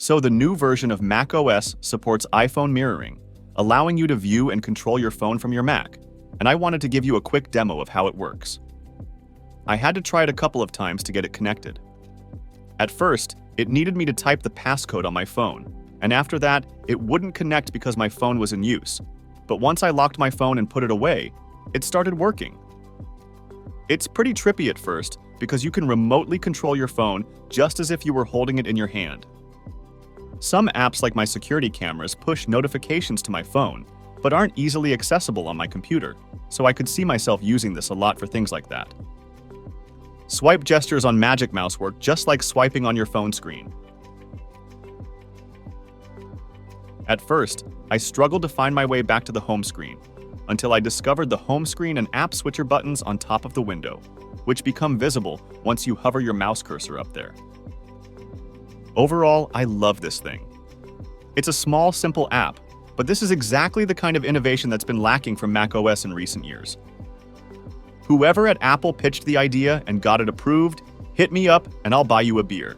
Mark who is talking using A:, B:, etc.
A: So the new version of macOS supports iPhone mirroring, allowing you to view and control your phone from your Mac, and I wanted to give you a quick demo of how it works. I had to try it a couple of times to get it connected. At first, it needed me to type the passcode on my phone, and after that, it wouldn't connect because my phone was in use. But once I locked my phone and put it away, it started working. It's pretty trippy at first because you can remotely control your phone just as if you were holding it in your hand. Some apps like my security cameras push notifications to my phone, but aren't easily accessible on my computer, so I could see myself using this a lot for things like that. Swipe gestures on Magic Mouse work just like swiping on your phone screen. At first, I struggled to find my way back to the home screen, until I discovered the home screen and app switcher buttons on top of the window, which become visible once you hover your mouse cursor up there. Overall, I love this thing. It's a small, simple app, but this is exactly the kind of innovation that's been lacking from macOS in recent years. Whoever at Apple pitched the idea and got it approved, hit me up and I'll buy you a beer.